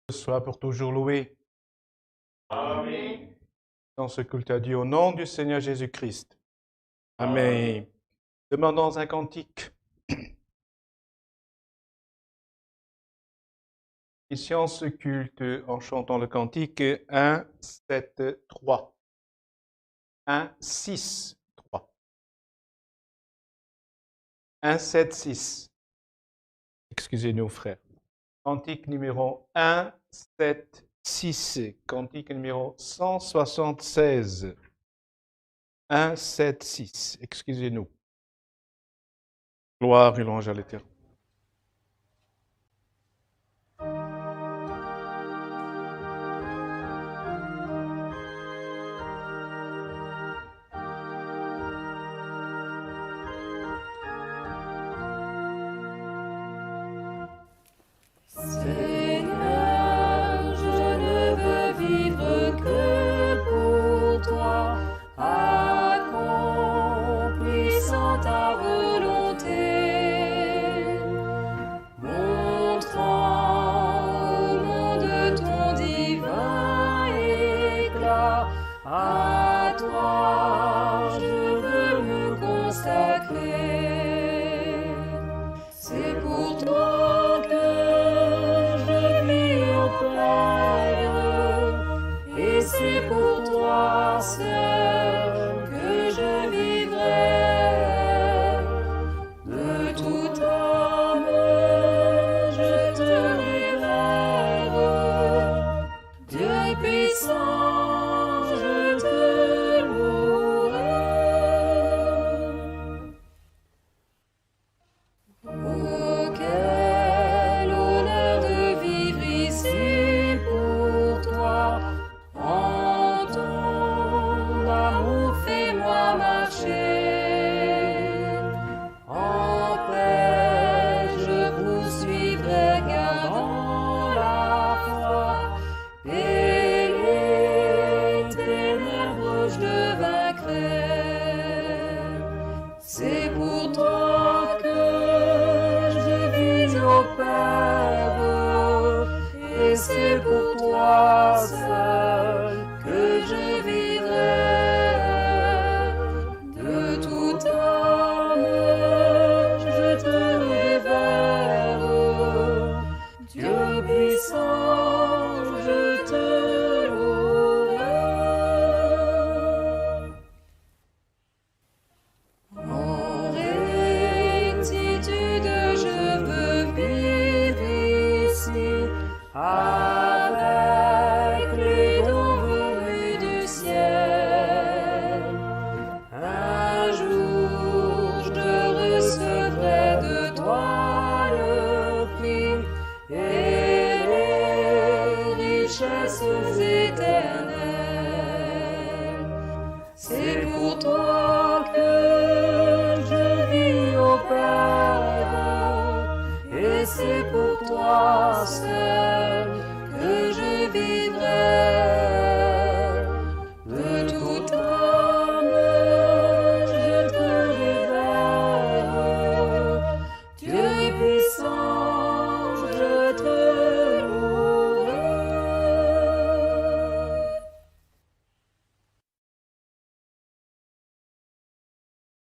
Soit pour toujours loué. Amen. Dans ce culte à Dieu, au nom du Seigneur Jésus-Christ. Amen. Demandons un cantique. Initions ce culte en chantant le cantique 1, 7, 3. 1, 6, 3. 1, 7, 6. Excusez-nous, frères. Cantique numéro 1, 7, 6. Cantique numéro 176. 1, 7, 6. Excusez-nous. Gloire et louange à l'Éternel.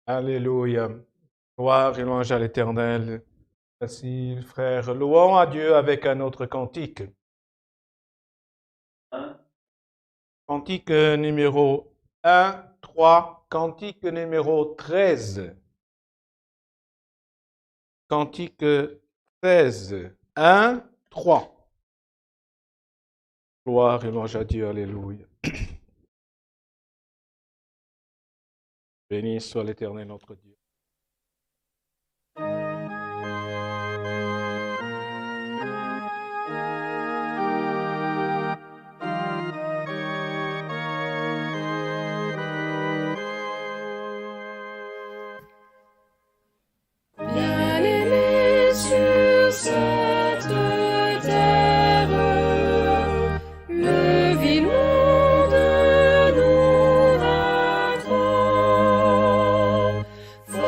Alléluia. Gloire et louange à l'Éternel. Merci, frère. Louons à Dieu avec un autre cantique. Cantique numéro 1, 3. Cantique numéro 13. Cantique 13. 1, 3. Gloire et louange à Dieu. Alléluia. Béni soit l'Éternel notre Dieu. For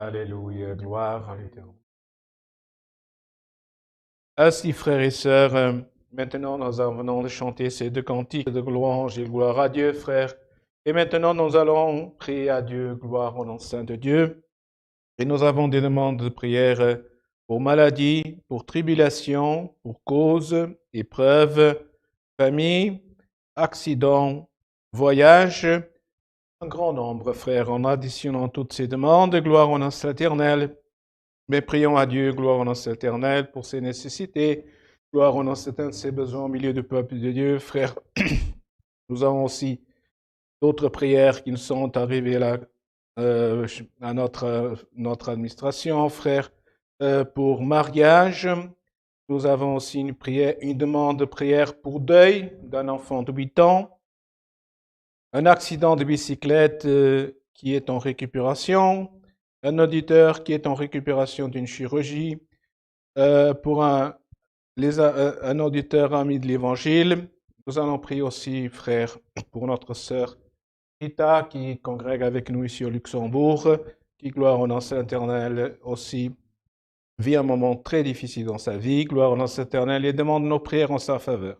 Alléluia, gloire à l'Éternel. Ainsi, frères et sœurs, maintenant nous venons de chanter ces deux cantiques de louange et gloire à Dieu, frères. Et maintenant nous allons prier à Dieu, gloire au nom saint de Dieu. Et nous avons des demandes de prière pour maladie, pour tribulation, pour cause, épreuve, famille, accident, voyage. Un grand nombre, frères, en additionnant toutes ces demandes, gloire au nom éternel. Mais prions à Dieu, gloire au nom éternel, pour ses nécessités, gloire au nom éternel de ses besoins au milieu du peuple de Dieu, frères. Nous avons aussi d'autres prières qui nous sont arrivées là, à notre administration, frère, pour mariage. Nous avons aussi une demande de prière pour deuil d'un enfant de 8 ans, un accident de bicyclette qui est en récupération, un auditeur qui est en récupération d'une chirurgie, pour un auditeur ami de l'Évangile. Nous allons prier aussi, frère, pour notre sœur Rita, qui congrègue avec nous ici au Luxembourg, qui, gloire au nom éternel, aussi vit un moment très difficile dans sa vie, gloire au nom éternel, et demande nos prières en sa faveur.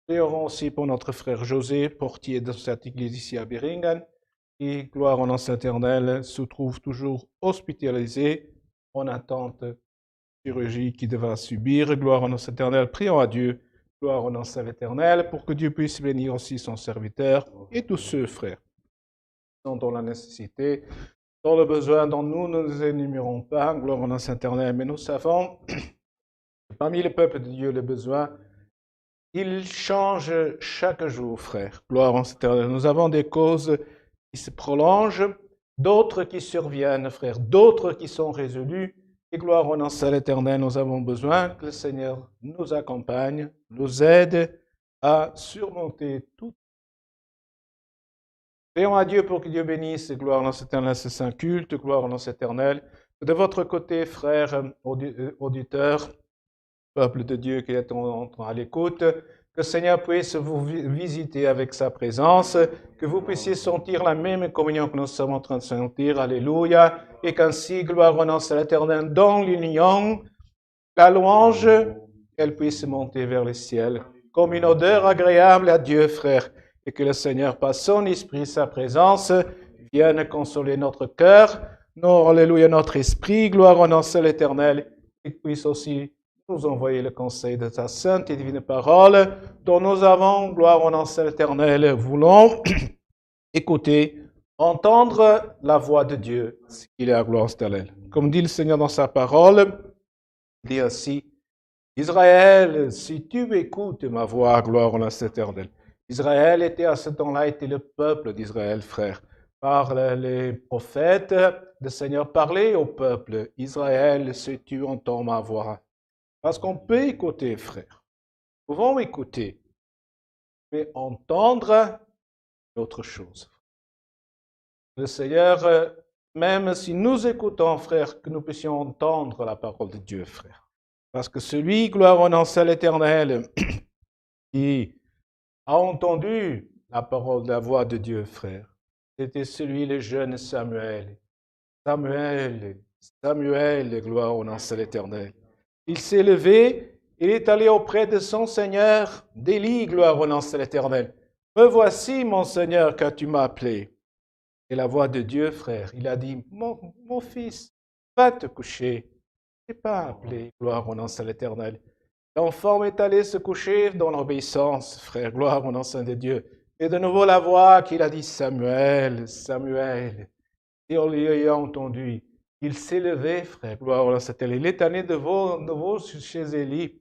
Prions aussi pour notre frère José, portier de cette église ici à Beringen, qui, gloire au nom éternel, se trouve toujours hospitalisé en attente de chirurgie qu'il devra subir. Gloire au nom éternel, prions à Dieu. Gloire au nom éternel, pour que Dieu puisse bénir aussi son serviteur et tous ceux, frères, qui sont dans la nécessité, dans le besoin dont nous ne nous énumérons pas. Gloire au nom éternel, mais nous savons que parmi le peuple de Dieu, le besoin, il change chaque jour, frère. Gloire au nom éternel. Nous avons des causes qui se prolongent, d'autres qui surviennent, frère, d'autres qui sont résolues. Et gloire au nom de l'Éternel, nous avons besoin que le Seigneur nous accompagne, nous aide à surmonter tout. Prions à Dieu pour que Dieu bénisse, gloire au nom de l'Éternel, ce saint culte, gloire au nom de l'Éternel. De votre côté, frères auditeurs, peuple de Dieu qui est à l'écoute, que le Seigneur puisse vous visiter avec sa présence, que vous puissiez sentir la même communion que nous sommes en train de sentir, alléluia, et qu'ainsi, gloire au nom de l'Éternel, dans l'union, la louange, qu'elle puisse monter vers le ciel, comme une odeur agréable à Dieu, frère, et que le Seigneur, par son esprit, sa présence, vienne consoler notre cœur, alléluia, notre esprit, gloire au nom de l'Éternel, et puisse aussi nous envoyer le conseil de ta sainte et divine parole, dont nous avons, gloire au nom de l'Éternel, voulons écouter, entendre la voix de Dieu, ce qu'il est à gloire éternelle. Comme dit le Seigneur dans sa parole, il dit ainsi, Israël, si tu écoutes ma voix, gloire au nom éternel. Israël était à ce temps-là, était le peuple d'Israël, frère. Par les prophètes, le Seigneur parlait au peuple, Israël, si tu entends ma voix. Parce qu'on peut écouter, frère. Nous pouvons écouter. Mais entendre, c'est autre chose. Le Seigneur, même si nous écoutons, frère, que nous puissions entendre la parole de Dieu, frère. Parce que celui, gloire au nom de l'Éternel, qui a entendu la parole de la voix de Dieu, frère, c'était celui, le jeune Samuel. Samuel, gloire au nom de l'Éternel. Il s'est levé, il est allé auprès de son Seigneur, d'Élie, gloire au nom de l'Éternel. Me voici, mon Seigneur, car tu m'as appelé. Et la voix de Dieu, frère, il a dit, mon fils, va te coucher. Je n'ai pas appelé, gloire au nom de l'Éternel. L'enfant est allé se coucher dans l'obéissance, frère, gloire au nom de Dieu. Et de nouveau la voix qu'il a dit, Samuel, Samuel. Et on lui a entendu. Il s'est levé, frère, gloire au nom de l'Éternel. Il est allé de nouveau chez Élie.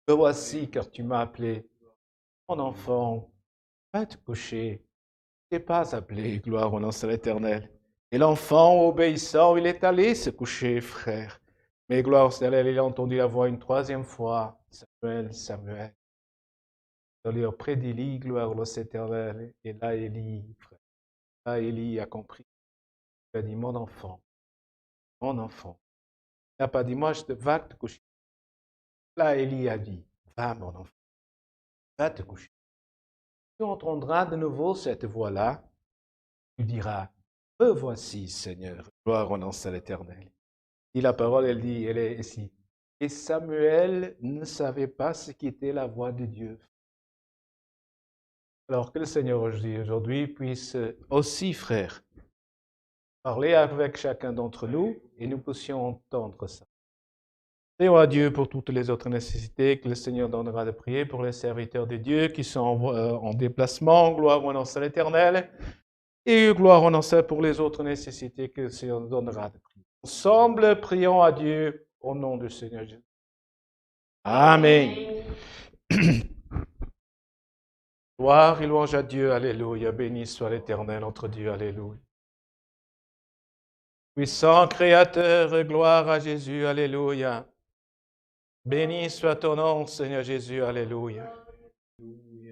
Me voici, car tu m'as appelé. Mon enfant, va te coucher. Je n'ai pas appelé, gloire au nom de l'Éternel. Et l'enfant, obéissant, il est allé se coucher, frère. Mais gloire au Seigneur, il a entendu la voix une troisième fois. Samuel, Samuel. Il est auprès d'Élie, gloire au Éternel. Et là, Élie, frère. Là, Élie a compris. Il a dit, mon enfant. Il n'a pas dit, moi, je te va te coucher. Là, Élie a dit, va, mon enfant. Va te coucher. Tu entendras de nouveau cette voix-là. Tu diras, Me voici, Seigneur. Gloire au nom de l'Éternel. Et la parole, elle est ici. Et Samuel ne savait pas ce qu'était la voix de Dieu. Alors que le Seigneur aujourd'hui puisse aussi, frères, parler avec chacun d'entre nous et nous puissions entendre ça. Prions à Dieu pour toutes les autres nécessités que le Seigneur donnera de prier pour les serviteurs de Dieu qui sont en déplacement. Gloire au nom de l'Éternel. Et gloire au nom pour les autres nécessités que le Seigneur donnera de prier. Ensemble, prions à Dieu au nom du Seigneur Jésus. Amen. Gloire et louange à Dieu, alléluia. Béni soit l'Éternel, notre Dieu, alléluia. Puissant Créateur, gloire à Jésus, alléluia. Béni soit ton nom, Seigneur Jésus, alléluia.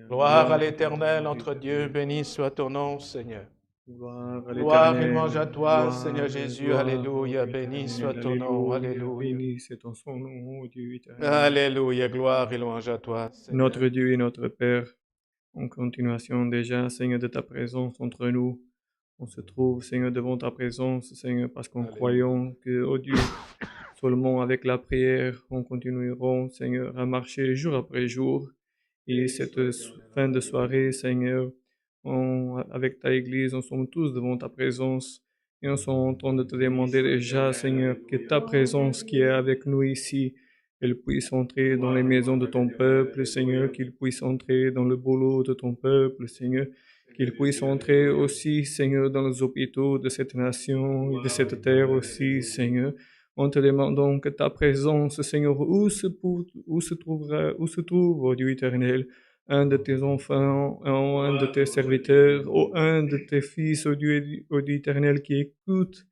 Gloire à l'Éternel, notre Dieu, béni soit ton nom, Seigneur. Gloire et louange à toi, Seigneur Jésus, alléluia. Béni soit ton nom, alléluia. Béni c'est ton son nom, ô Dieu éternel. Alléluia, gloire et louange à toi, Seigneur. Notre Dieu et notre Père, en continuation déjà, Seigneur, de ta présence entre nous, on se trouve, Seigneur, devant ta présence, Seigneur, parce qu'en croyant que, ô Dieu, seulement avec la prière, on continuera, Seigneur, à marcher jour après jour. Et cette fin de soirée, Seigneur, avec ta Église, nous sommes tous devant ta présence et nous sommes en train de te demander déjà, Seigneur, que ta présence qui est avec nous ici, elle puisse entrer dans les maisons de ton peuple, Seigneur, qu'il puisse entrer dans le boulot de ton peuple, Seigneur, qu'il puisse entrer aussi, Seigneur, dans les hôpitaux de cette nation et de cette terre aussi, Seigneur. En te demandant que ta présence, Seigneur, où se trouve, ô Dieu éternel, un de tes enfants, un de tes serviteurs, ou un de tes fils, ô Dieu éternel, qui écoute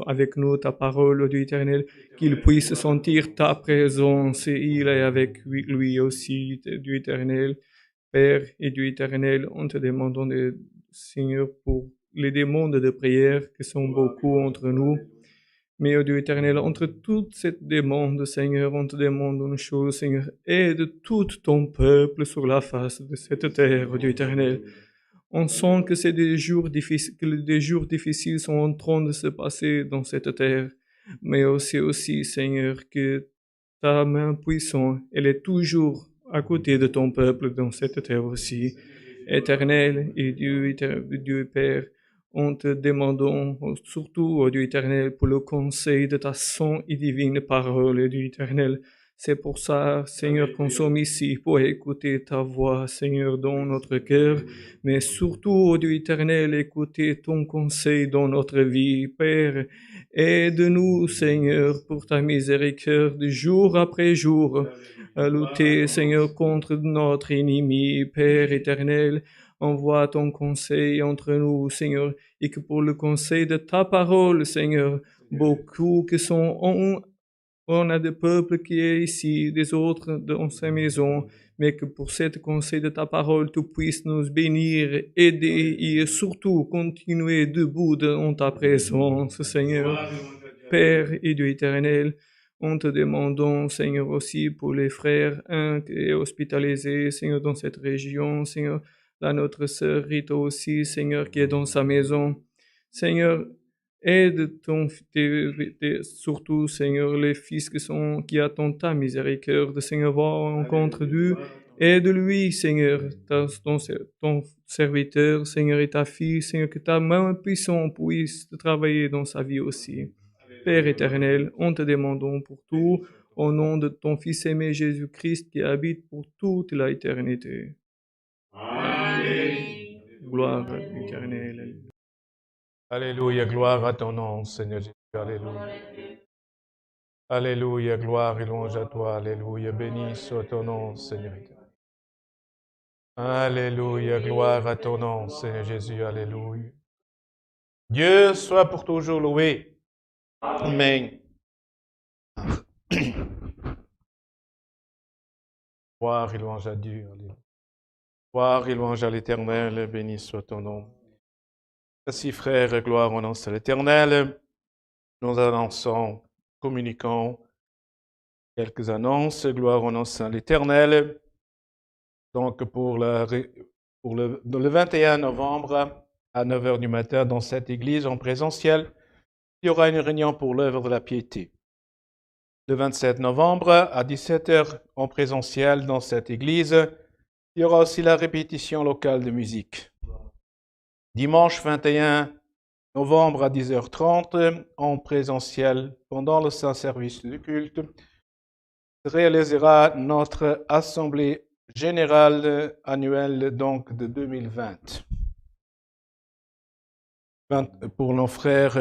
avec nous ta parole, ô Dieu éternel, qu'il puisse sentir ta présence, et il est avec lui aussi, Dieu éternel. Père et Dieu éternel, en te demandant, Seigneur, pour les demandes de prière qui sont beaucoup entre nous. Mais, ô Dieu éternel, entre toute cette demande, Seigneur, on te demande une chose, Seigneur, aide tout ton peuple sur la face de cette terre, ô Dieu éternel. On sent que des jours difficiles sont en train de se passer dans cette terre, mais aussi, Seigneur, que ta main puissante, elle est toujours à côté de ton peuple dans cette terre aussi. Éternel et Dieu Père, en te demandant surtout, ô Dieu éternel, pour le conseil de ta sainte et divine parole, Dieu éternel. C'est pour ça, Seigneur, qu'on sommes ici pour écouter ta voix, Seigneur, dans notre cœur, mais surtout, ô Dieu éternel, écouter ton conseil dans notre vie. Père, aide-nous, Seigneur, pour ta miséricorde, jour après jour, à lutter, Seigneur, contre notre ennemi. Père éternel, envoie ton conseil entre nous, Seigneur, et que pour le conseil de ta parole, Seigneur, beaucoup qui sont on a des peuples qui est ici, des autres dans ces maisons, mais que pour ce conseil de ta parole, tu puisses nous bénir, aider et surtout continuer debout dans ta présence, Seigneur. Père et Dieu éternel, en te demandant, Seigneur, aussi pour les frères, qui est hospitalisé, Seigneur, dans cette région, Seigneur, là, notre sœur Rita aussi, Seigneur, qui est dans sa maison. Seigneur, aide surtout, Seigneur, les fils qui attendent ta miséricorde, Seigneur, va en rencontre d'eux. Aide-lui, Seigneur, ton serviteur, Seigneur, et ta fille, Seigneur, que ta main puissante puisse travailler dans sa vie aussi. Père éternel, on te demandons pour tout, au nom de ton Fils aimé Jésus-Christ qui habite pour toute l'éternité. Amen. Gloire éternelle. Alléluia, gloire à ton nom, Seigneur Jésus, alléluia. Alléluia, gloire et louange à toi, alléluia. Béni soit ton nom, Seigneur éternel. Alléluia, gloire à ton nom, Seigneur Jésus, alléluia. Dieu soit pour toujours loué. Amen. Gloire et louange à Dieu, alléluia. Gloire et louange à l'Éternel, béni soit ton nom. Merci frères, gloire au nom de l'Éternel. Nous annonçons, communiquons quelques annonces, gloire au nom de l'Éternel. Donc pour le 21 novembre, à 9 heures du matin dans cette église en présentiel. Il y aura une réunion pour l'œuvre de la piété. Le 27 novembre à 17 heures en présentiel dans cette église. Il y aura aussi la répétition locale de musique. Dimanche 21 novembre à 10h30 en présentiel pendant le Saint-Service du culte se réalisera notre assemblée générale annuelle donc de 2020. Pour nos frères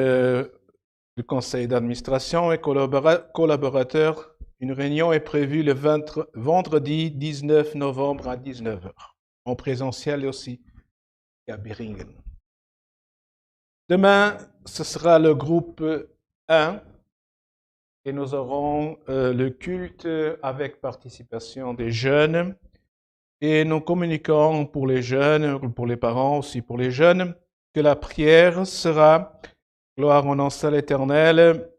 du conseil d'administration et collaborateurs, une réunion est prévue le vendredi 19 novembre à 19h en présentiel aussi à Beringen. Demain, ce sera le groupe 1 et nous aurons le culte avec participation des jeunes et nous communiquons pour les jeunes, pour les parents aussi pour les jeunes, que la prière sera gloire au nom de l'Éternel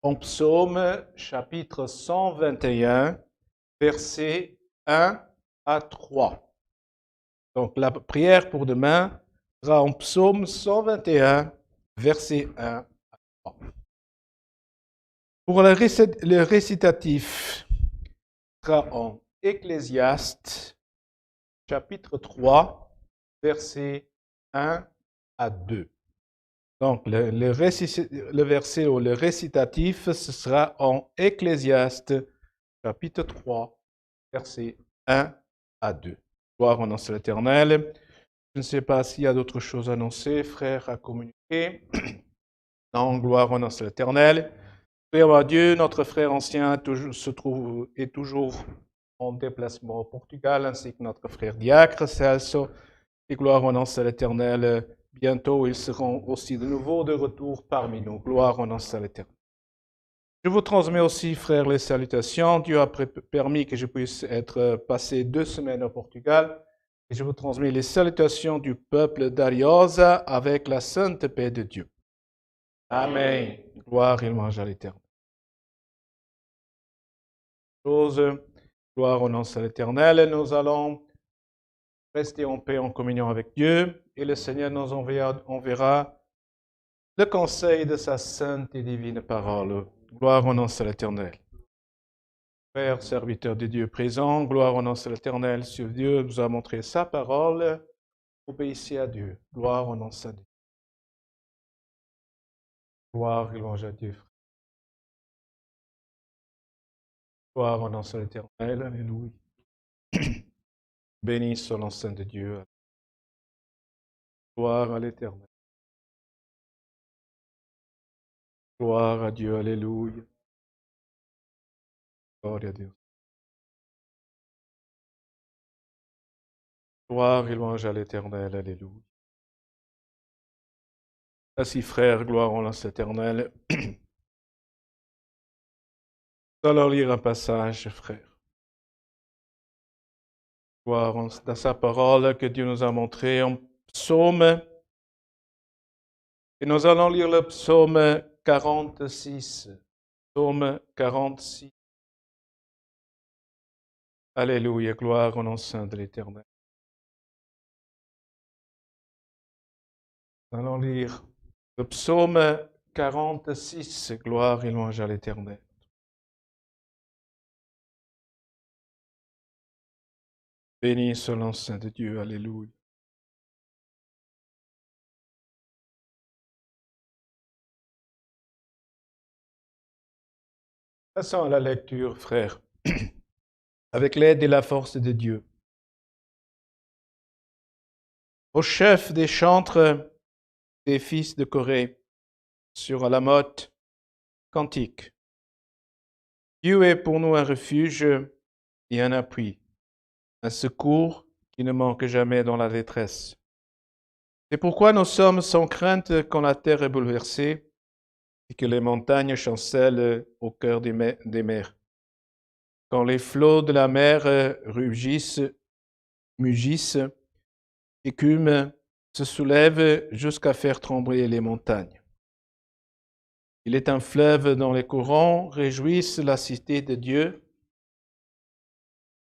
en psaume chapitre 121 versets 1 à 3. Donc la prière pour demain sera en psaume 121 verset 1 à 3. Pour le récitatif sera en Ecclésiaste chapitre 3 versets 1 à 2. Donc, le verset ou le récitatif, ce sera en Ecclésiaste, chapitre 3, versets 1 à 2. Gloire au nom de l'Éternel. Je ne sais pas s'il y a d'autres choses à annoncer, frères, à communiquer. Non, gloire au nom de l'Éternel. Prions à Dieu, notre frère ancien est toujours en déplacement au Portugal, ainsi que notre frère diacre Celso. Et gloire au nom de l'Éternel. Bientôt, ils seront aussi de nouveau de retour parmi nous. Gloire au nom de l'Éternel. Je vous transmets aussi, frères, les salutations. Dieu a permis que je puisse être passé 2 semaines au Portugal. Et je vous transmets les salutations du peuple d'Ariosa avec la sainte paix de Dieu. Amen. Gloire et louange à l'Éternel. Gloire au nom de l'Éternel. Nous allons rester en paix, en communion avec Dieu, et le Seigneur nous enverra le conseil de sa sainte et divine parole. Gloire au nom de l'Éternel. Frères, serviteurs de Dieu présents, gloire au nom de l'Éternel. Si Dieu nous a montré sa parole, obéissez à Dieu. Gloire au nom de sa Dieu. Gloire et louange à Dieu. Gloire au nom de l'Éternel. Alléluia. Béni soit le nom saint de Dieu. Gloire à l'Éternel. Gloire à Dieu. Alléluia. Gloire à Dieu. Gloire et louange à l'Éternel. Alléluia. Ainsi, frères, gloire au nom de l'Éternel. Nous allons lire un passage, frère. Gloire dans sa parole que Dieu nous a montré en psaume. Et nous allons lire le psaume 46. Psaume 46. Alléluia, gloire au nom saint de l'Éternel. Nous allons lire le psaume 46. Gloire et louange à l'Éternel. Béni soit le nom saint de Dieu. Alléluia. Passons à la lecture, frères, avec l'aide et la force de Dieu. Au chef des chantres des fils de Corée, sur Alamoth, cantique. Dieu est pour nous un refuge et un appui, un secours qui ne manque jamais dans la détresse. C'est pourquoi nous sommes sans crainte quand la terre est bouleversée et que les montagnes chancellent au cœur des mers. Quand les flots de la mer rugissent, mugissent, écument, se soulèvent jusqu'à faire trembler les montagnes. Il est un fleuve dont les courants réjouissent la cité de Dieu,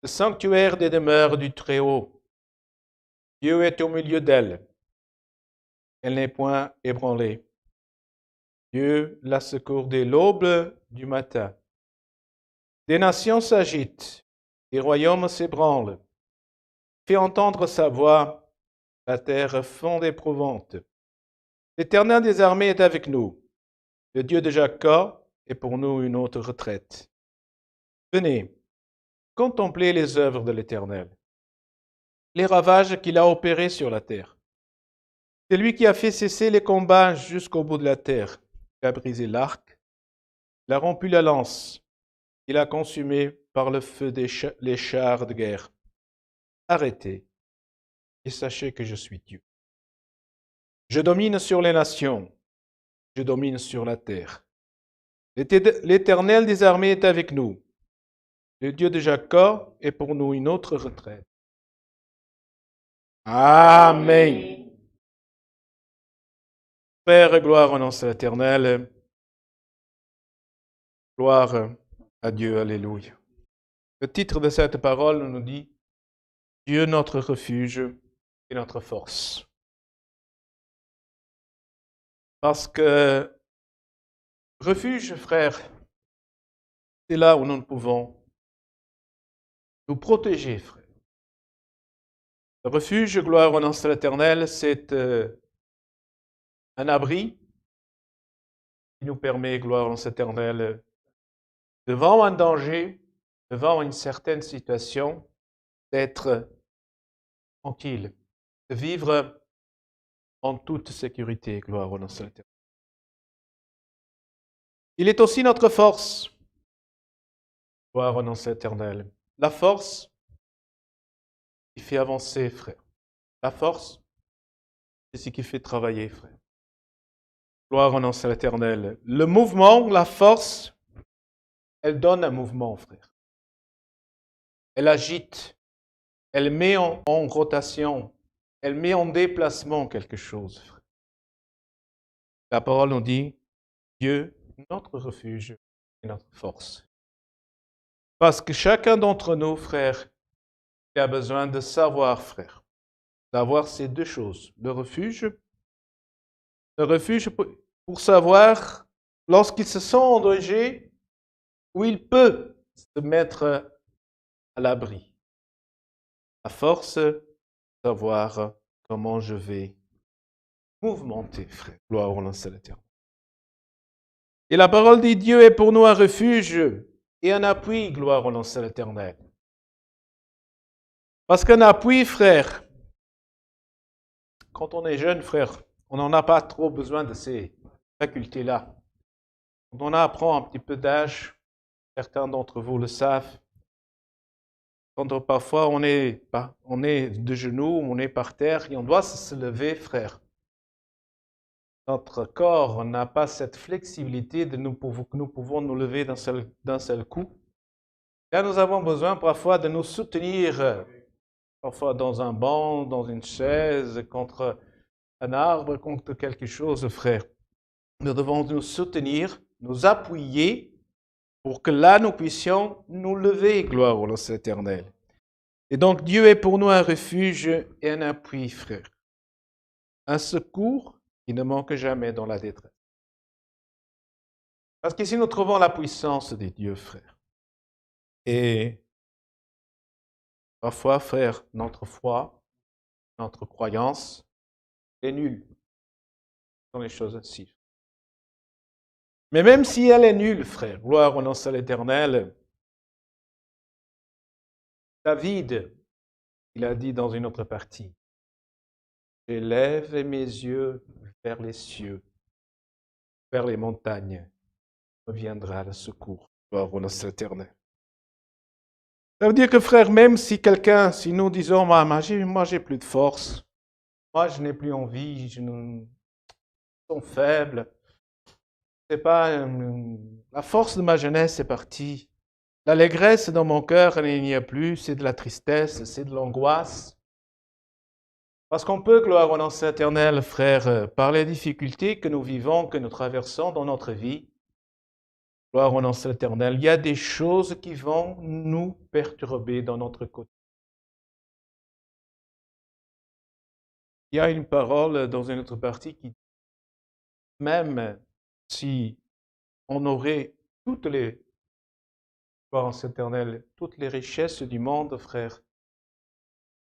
le sanctuaire des demeures du Très-Haut. Dieu est au milieu d'elle. elle n'est point ébranlée. Dieu la secourt dès l'aube du matin. Des nations s'agitent, des royaumes s'ébranlent. Fait entendre sa voix, la terre fond éprouvante. L'Éternel des armées est avec nous. Le Dieu de Jacob est pour nous une haute retraite. Venez, contemplez les œuvres de l'Éternel, les ravages qu'il a opérés sur la terre. C'est lui qui a fait cesser les combats jusqu'au bout de la terre. Il a brisé l'arc, il a rompu la lance, il a consumé par le feu les chars de guerre. Arrêtez et sachez que je suis Dieu. Je domine sur les nations, je domine sur la terre. L'Éternel des armées est avec nous. Le Dieu de Jacob est pour nous une autre retraite. Amen. Père, gloire au nom de l'Éternel. Gloire à Dieu, alléluia. Le titre de cette parole nous dit « Dieu notre refuge et notre force ». Parce que refuge, frère, c'est là où nous pouvons nous protéger, frère. Le refuge, gloire au nom de l'Éternel, c'est un abri qui nous permet, gloire au nom de l'Éternel, devant un danger, devant une certaine situation, d'être tranquille, de vivre en toute sécurité, gloire au nom de l'Éternel. Il est aussi notre force, gloire au nom de l'Éternel. La force qui fait avancer, frère. La force, c'est ce qui fait travailler, frère. Gloire au nom de l'Éternel. Le mouvement, la force, elle donne un mouvement, frère. Elle agite, elle met en rotation, elle met en déplacement quelque chose, frère. La parole nous dit, Dieu, notre refuge et notre force. Parce que chacun d'entre nous, frère, il a besoin de savoir, frère, d'avoir ces deux choses. Le refuge pour savoir, lorsqu'il se sent en danger, où il peut se mettre à l'abri. La force, savoir comment je vais mouvementer, frère. Gloire au nom de l'Éternel. Et la parole dit, Dieu est pour nous un refuge et un appui, gloire au nom de l'Éternel. Parce qu'un appui, frère, quand on est jeune, frère, on n'en a pas trop besoin de ces facultés-là. Quand on apprend un petit peu d'âge, certains d'entre vous le savent, quand parfois on est de genoux, on est par terre et on doit se lever, frère. Notre corps n'a pas cette flexibilité que nous pouvons nous lever d'un seul coup. Là, nous avons besoin parfois de nous soutenir, parfois dans un banc, dans une chaise, contre un arbre, contre quelque chose, frère. Nous devons nous soutenir, nous appuyer pour que là, nous puissions nous lever, gloire au nom de l'Éternel. Et donc, Dieu est pour nous un refuge et un appui, frère. Un secours qui ne manque jamais dans la détresse. Parce qu'ici, nous trouvons la puissance de Dieu, frère. Et parfois, frère, notre foi, notre croyance est nulle. Ce sont les choses ainsi. Mais même si elle est nulle, frère, gloire au nom de l'Éternel, David, il a dit dans une autre partie, « J'élève mes yeux vers les cieux, vers les montagnes, reviendra le secours. » Gloire au nom de l'Éternel. Ça veut dire que, frère, même si nous disons, moi j'ai plus de force, moi je n'ai plus envie, je suis faible, c'est pas la force de ma jeunesse est partie. L'allégresse dans mon cœur, il n'y a plus, c'est de la tristesse, c'est de l'angoisse. Parce qu'on peut, gloire au nom de l'Éternel, frère, par les difficultés que nous vivons, que nous traversons dans notre vie, gloire au nom de l'Éternel, il y a des choses qui vont nous perturber dans notre côté. Il y a une parole dans une autre partie qui dit, même si on aurait toutes les forces éternelles, toutes les richesses du monde, frère,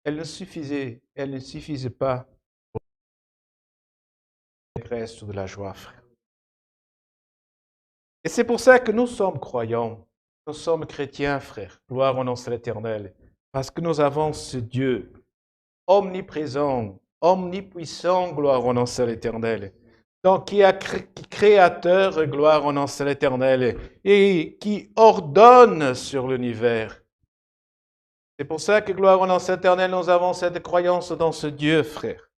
elles ne suffisaient pas pour l'allégresse ou de la joie, frère. Et c'est pour ça que nous sommes croyants, nous sommes chrétiens, frère. Gloire au nom de l'Éternel. Parce que nous avons ce Dieu omniprésent, omnipuissant, gloire au nom de l'Éternel. Donc, qui est créateur, gloire au nom de l'Éternel, et qui ordonne sur l'univers. C'est pour ça que, gloire au nom de l'Éternel, nous avons cette croyance dans ce Dieu, frère,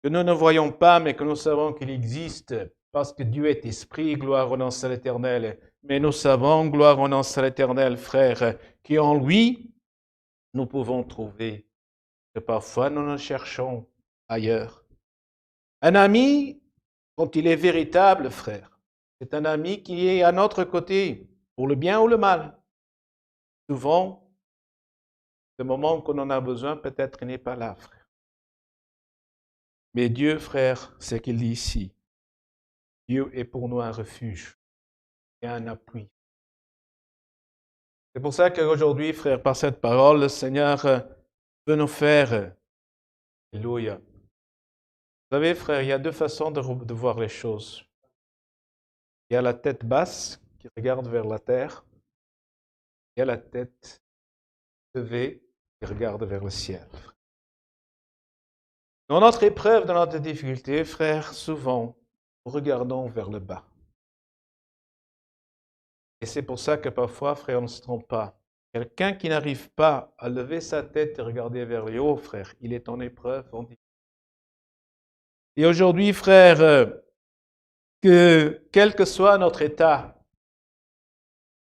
que nous ne voyons pas, mais que nous savons qu'il existe, parce que Dieu est esprit, gloire au nom de l'Éternel. Mais nous savons, gloire au nom de l'Éternel, frère, qu'en lui, nous pouvons trouver, que parfois nous nous cherchons ailleurs. Un ami, quand il est véritable, frère, c'est un ami qui est à notre côté, pour le bien ou le mal. Souvent, le moment qu'on en a besoin, peut-être il n'est pas là, frère. Mais Dieu, frère, c'est qu'il dit ici. Dieu est pour nous un refuge et un appui. C'est pour ça qu'aujourd'hui, frère, par cette parole, le Seigneur veut nous faire. Alléluia. Vous savez, frère, il y a deux façons de voir les choses. Il y a la tête basse qui regarde vers la terre. Il y a la tête levée qui regarde vers le ciel. Dans notre épreuve, dans notre difficulté, frère, souvent, nous regardons vers le bas. Et c'est pour ça que parfois, frère, on ne se trompe pas. Quelqu'un qui n'arrive pas à lever sa tête et regarder vers le haut, frère, il est en épreuve, en difficulté. Et aujourd'hui, frère, que quel que soit notre état,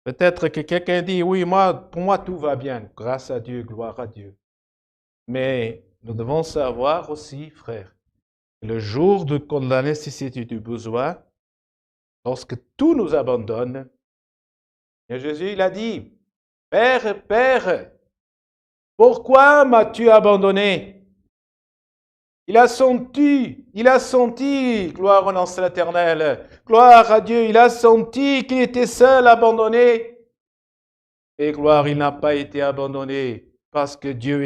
peut-être que quelqu'un dit, oui, pour moi, tout va bien, grâce à Dieu, gloire à Dieu. Mais nous devons savoir aussi, frère, que le jour de la nécessité du besoin, lorsque tout nous abandonne, et Jésus, il a dit, Père, Père, pourquoi m'as-tu abandonné? Il a senti, gloire au nom de l'Éternel, gloire à Dieu, il a senti qu'il était seul, abandonné. Et gloire, il n'a pas été abandonné parce que Dieu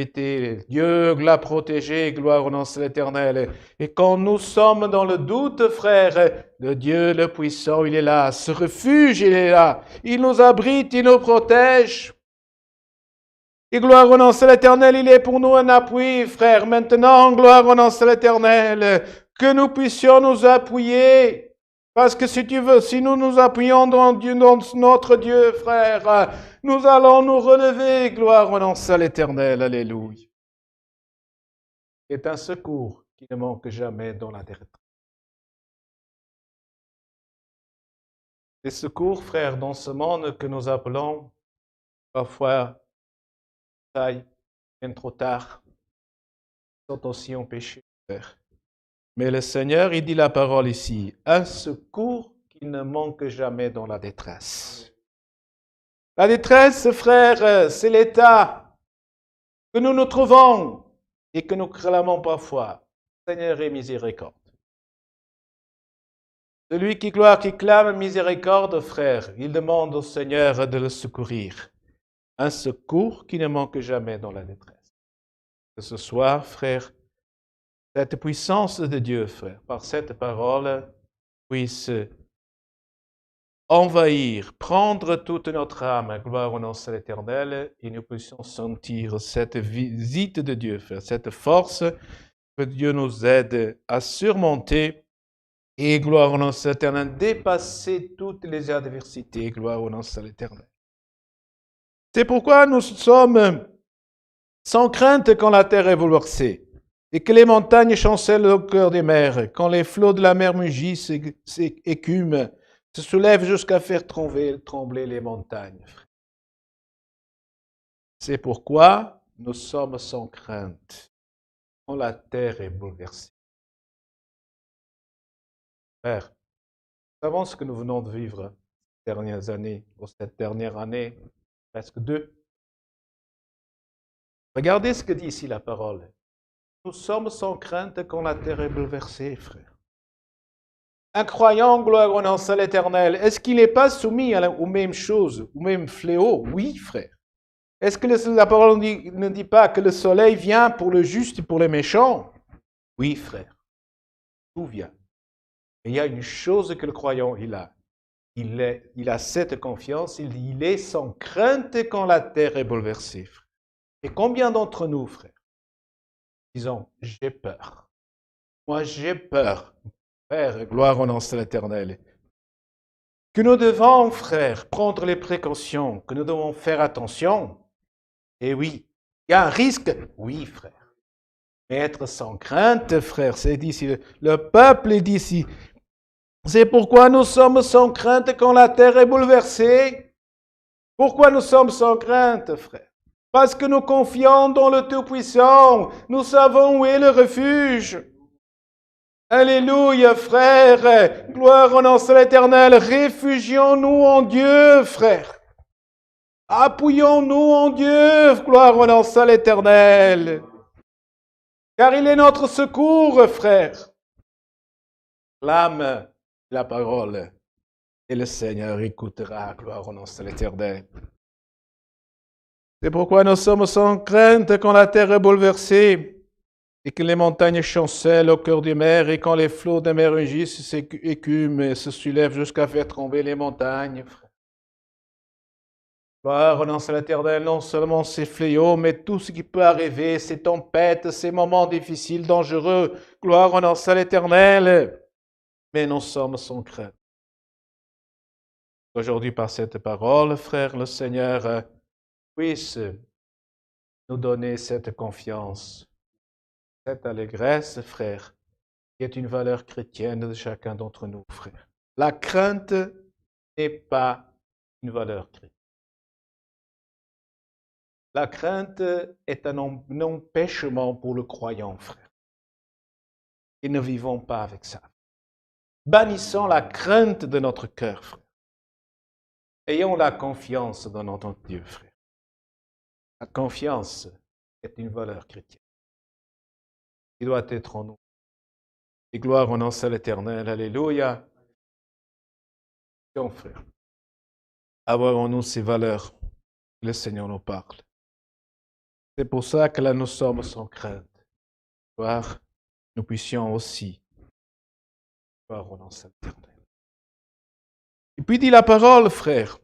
l'a protégé, gloire au nom de l'Éternel. Et quand nous sommes dans le doute, frère, le Dieu le puissant, il est là, ce refuge, il est là, il nous abrite, il nous protège. Et gloire au nom de l'Éternel, il est pour nous un appui, frère. Maintenant, gloire au nom de l'Éternel, que nous puissions nous appuyer. Parce que si tu veux, si nous nous appuyons dans notre Dieu, frère, nous allons nous relever, gloire au nom de l'Éternel, alléluia. C'est un secours qui ne manque jamais dans la détresse. Des secours, frère, dans ce monde que nous appelons parfois viennent trop tard, sont aussi en péché, frère. Mais le Seigneur, il dit la parole ici, un secours qui ne manque jamais dans la détresse. La détresse, frère, c'est l'état que nous nous trouvons et que nous clamons parfois. Seigneur, aie miséricorde. Celui qui clame miséricorde, frère, il demande au Seigneur de le secourir. Un secours qui ne manque jamais dans la détresse. Que ce soit, frère, cette puissance de Dieu, frère, par cette parole, puisse envahir, prendre toute notre âme, gloire au nom de l'Éternel, et nous puissions sentir cette visite de Dieu, frère, cette force que Dieu nous aide à surmonter, et gloire au nom de l'Éternel, dépasser toutes les adversités, gloire au nom de l'Éternel. C'est pourquoi nous sommes sans crainte quand la terre est bouleversée, et que les montagnes chancellent au cœur des mers, quand les flots de la mer mugissent et écument, se soulèvent jusqu'à faire trembler les montagnes. C'est pourquoi nous sommes sans crainte quand la terre est bouleversée. Frère, nous savons ce que nous venons de vivre ces dernières années, ou cette dernière année, presque 2. Regardez ce que dit ici la parole. Nous sommes sans crainte quand la terre est bouleversée, frère. Un croyant, gloire au nom de l'Éternel, est-ce qu'il n'est pas soumis aux mêmes choses, aux mêmes fléaux? Oui, frère. Est-ce que la parole ne dit pas que le soleil vient pour le juste et pour les méchants? Oui, frère. Tout vient. Et il y a une chose que le croyant, il a. Il a cette confiance, il est sans crainte quand la terre est bouleversée, frère. Et combien d'entre nous, frère, disons, j'ai peur. Moi, j'ai peur. Frère, gloire au nom de l'Éternel. Que nous devons, frère, prendre les précautions, que nous devons faire attention. Et oui, il y a un risque. Oui, frère. Mais être sans crainte, frère, c'est d'ici. Le peuple est d'ici. C'est pourquoi nous sommes sans crainte quand la terre est bouleversée. Pourquoi nous sommes sans crainte, frère? Parce que nous confions dans le Tout-Puissant. Nous savons où est le refuge. Alléluia, frère. Gloire au nom de l'Éternel. Réfugions-nous en Dieu, frère. Appuyons-nous en Dieu. Gloire au nom de l'Éternel. Car il est notre secours, frère. L'âme, la parole, et le Seigneur écoutera. Gloire au nom de l'Éternel. C'est pourquoi nous sommes sans crainte quand la terre est bouleversée. Et que les montagnes chancellent au cœur des mers, et quand les flots des mers rugissent, s'écument et se soulèvent jusqu'à faire tomber les montagnes. Gloire au nom de l'Éternel, non seulement ces fléaux, mais tout ce qui peut arriver, ces tempêtes, ces moments difficiles, dangereux. Gloire au nom de l'Éternel. Mais nous sommes sans crainte. Aujourd'hui, par cette parole, frère, le Seigneur puisse nous donner cette confiance. Cette allégresse, frère, qui est une valeur chrétienne de chacun d'entre nous, frère. La crainte n'est pas une valeur chrétienne. La crainte est un empêchement pour le croyant, frère. Et ne vivons pas avec ça. Bannissons la crainte de notre cœur, frère. Ayons la confiance dans notre Dieu, frère. La confiance est une valeur chrétienne. Il doit être en nous. Et gloire au nom de l'Éternel. Alléluia. Frère. Avoir en nous ces valeurs. Le Seigneur nous parle. C'est pour ça que là nous sommes sans crainte. Gloire, nous puissions aussi. Gloire au nom de l'Éternel. Et puis dit la parole, frère.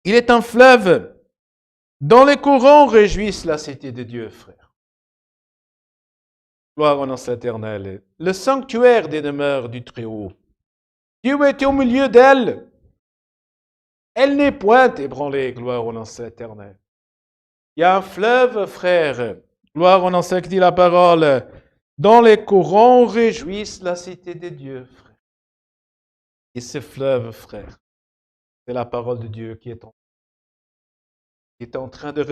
Il est un fleuve dont les courants réjouissent la cité de Dieu, frère. Gloire au nom de l'Éternel. Le sanctuaire des demeures du Très-Haut. Dieu est au milieu d'elle. Elle n'est point ébranlée, gloire au nom de l'Éternel. Il y a un fleuve, frère. Gloire au nom de dit la parole. Dont les courants réjouissent la cité de Dieu, frère. Et ce fleuve, frère, c'est la parole de Dieu qui est en train de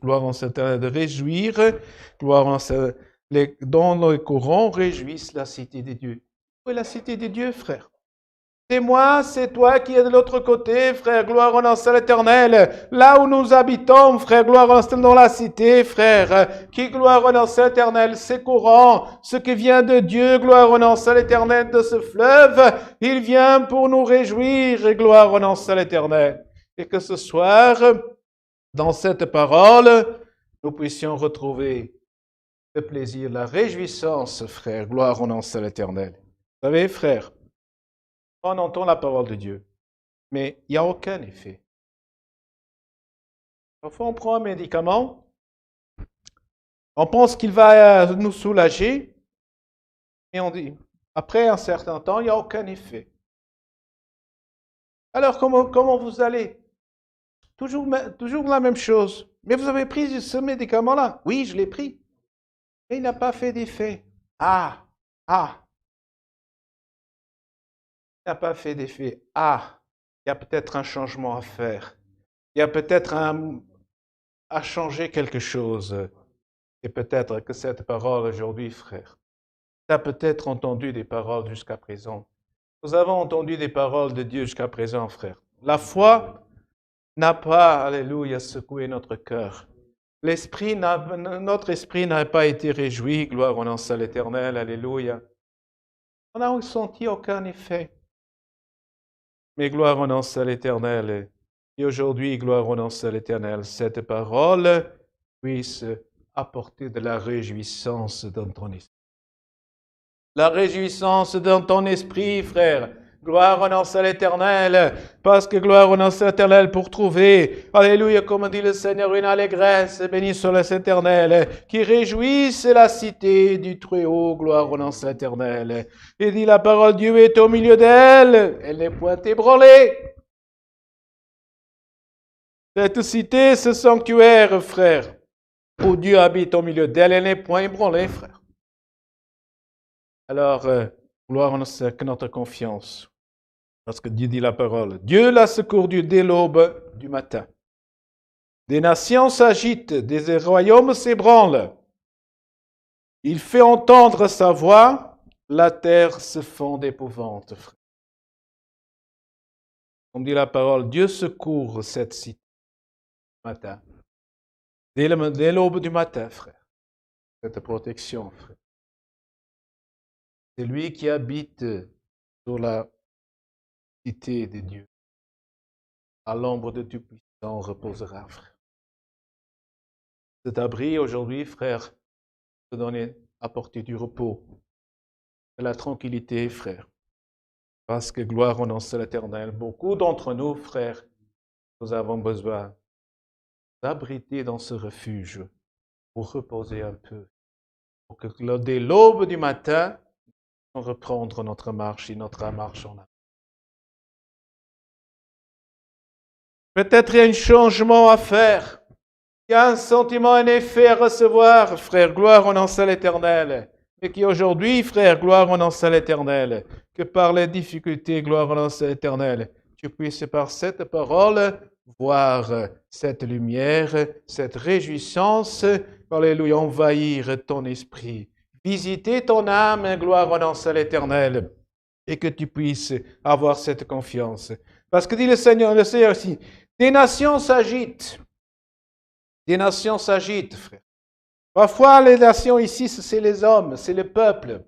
gloire en de réjouir, gloire en dont les courants réjouissent la cité de Dieu. Où est la cité de Dieu, frère? C'est moi, c'est toi qui es de l'autre côté, frère, gloire au nom de l'Éternel. Là où nous habitons, frère, gloire dans la cité, frère, qui gloire au nom de l'Éternel, ces courants, ce qui vient de Dieu, gloire au nom de l'Éternel de ce fleuve, il vient pour nous réjouir, et gloire au nom de l'Éternel. Et que ce soir, dans cette parole, nous puissions retrouver le plaisir, la réjouissance, frère, gloire au nom de l'Éternel. Vous savez, frère, on entend la parole de Dieu, mais il n'y a aucun effet. Parfois, on prend un médicament, on pense qu'il va nous soulager, et on dit, après un certain temps, il n'y a aucun effet. Alors, comment vous allez? Toujours la même chose. Mais vous avez pris ce médicament-là? Oui, je l'ai pris. Mais il n'a pas fait d'effet. Il n'a pas fait d'effet. Il y a peut-être un changement à faire. Il y a peut-être à changer quelque chose. Et peut-être que cette parole aujourd'hui, frère, tu as peut-être entendu des paroles jusqu'à présent. Nous avons entendu des paroles de Dieu jusqu'à présent, frère. La foi n'a pas, alléluia, secoué notre cœur. notre esprit n'a pas été réjoui, gloire au nom de l'Éternel, alléluia. On n'a ressenti aucun effet. Mais gloire au nom de l'Éternel. Et aujourd'hui, gloire au nom de l'Éternel, cette parole puisse apporter de la réjouissance dans ton esprit. La réjouissance dans ton esprit, frère. Gloire au nom de l'Éternel, parce que gloire au nom de l'Éternel pour trouver, alléluia, comme dit le Seigneur, une allégresse, béni soit l'Éternel, qui réjouisse la cité du Très-Haut, gloire au nom de l'Éternel. Il dit la parole, Dieu est au milieu d'elle, elle n'est point ébranlée. Cette cité, ce sanctuaire, frère, où Dieu habite au milieu d'elle, elle n'est point ébranlée, frère. Alors, gloire au nom de notre confiance. Parce que Dieu dit la parole. Dieu l'a secouru dès l'aube du matin. Des nations s'agitent, des royaumes s'ébranlent. Il fait entendre sa voix, la terre se fond d'épouvante, frère. Comme dit la parole, Dieu secourt cette cité matin. Dès l'aube du matin, frère. Cette protection, frère. C'est lui qui habite sur la cité de Dieu. À l'ombre de Dieu puissant reposera, frère. Cet abri aujourd'hui, frère, te donner, apporter du repos, de la tranquillité, frère. Parce que gloire au nom de l'Éternel, beaucoup d'entre nous, frères, nous avons besoin d'abriter dans ce refuge pour reposer un peu. Pour que dès l'aube du matin, on reprendre notre marche et notre marche en avant. Peut-être il y a un changement à faire. Il y a un sentiment, un effet à recevoir, frère, gloire au nom de l'Éternel. Et qui aujourd'hui, frère, gloire au nom de l'Éternel, que par les difficultés, gloire au nom de l'Éternel, tu puisses par cette parole voir cette lumière, cette réjouissance, alléluia, envahir ton esprit. Visiter ton âme, gloire au nom de l'Éternel, et que tu puisses avoir cette confiance. Parce que dit le Seigneur aussi, des nations s'agitent. Des nations s'agitent, frère. Parfois, les nations ici, c'est les hommes, c'est le peuple.